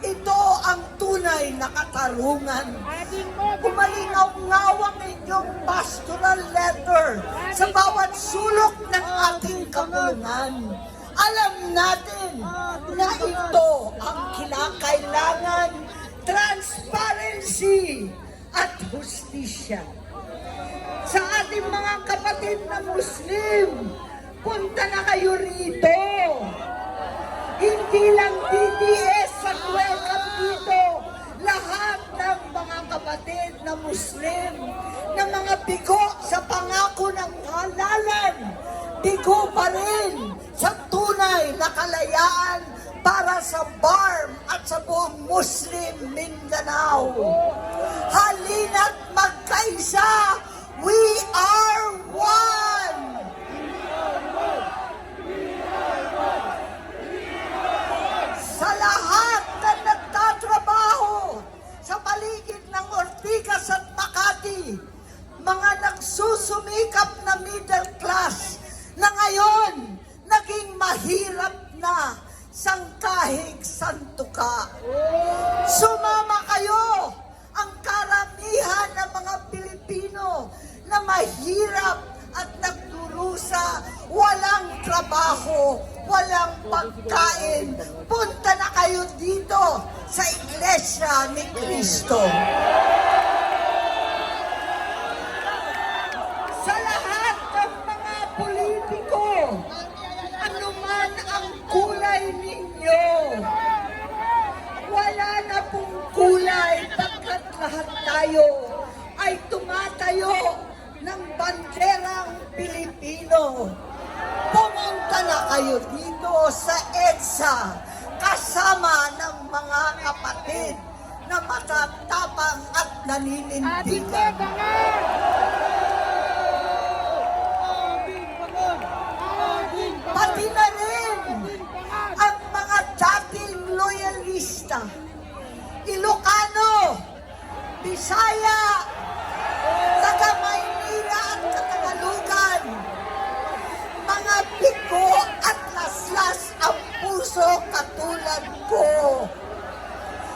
Ito ang tunay na katarungan. Umalingaw-ngaw ang inyong pastoral letter sa bawat sulok ng ating kapulungan. Alam natin na ito ang kinakailangan, transparency at hustisya. Sa ating mga kapatid na Muslim, punta na kayo rito. Hindi lang DDS ang welcome dito. Lahat ng mga kapatid na Muslim, na mga bigo sa pangako ng halalan, bigo pa rin sa tunay na kalayaan para sa BARM at sa buong Muslim Mindanao. Halina't magkaisa, we are one! Sa lahat na nagtatrabaho sa paligid ng Ortigas at Makati, mga nagsusumikap na middle class na ngayon naging mahirap na sangkahig santuka. Sumama kayo, ang karamihan ng mga Pilipino na mahirap at nagdurusa, walang trabaho, walang pagkain. Punta na kayo dito sa Iglesia ni Cristo. Sa lahat ng mga politiko, anuman ang kulay ninyo, wala na pong kulay pagkat lahat tayo ay tumatayo ng banderang Pilipino. Pumunta na kayo dito sa EDSA kasama ng mga kapatid na matatapang at naninindigan. Pati na rin ang mga dating loyalista, Ilocano, Bisaya, taga Maynila at Katagalugan, mga bigo at laslas ang puso katulad ko.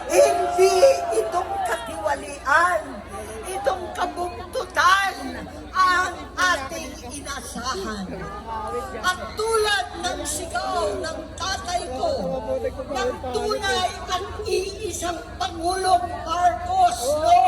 Hindi itong katiwalian, itong kabuktutan ang ating inasahan. At tulad ng sigaw ng tatay ko, ng tunay ang iisang Pangulong Marcos, no?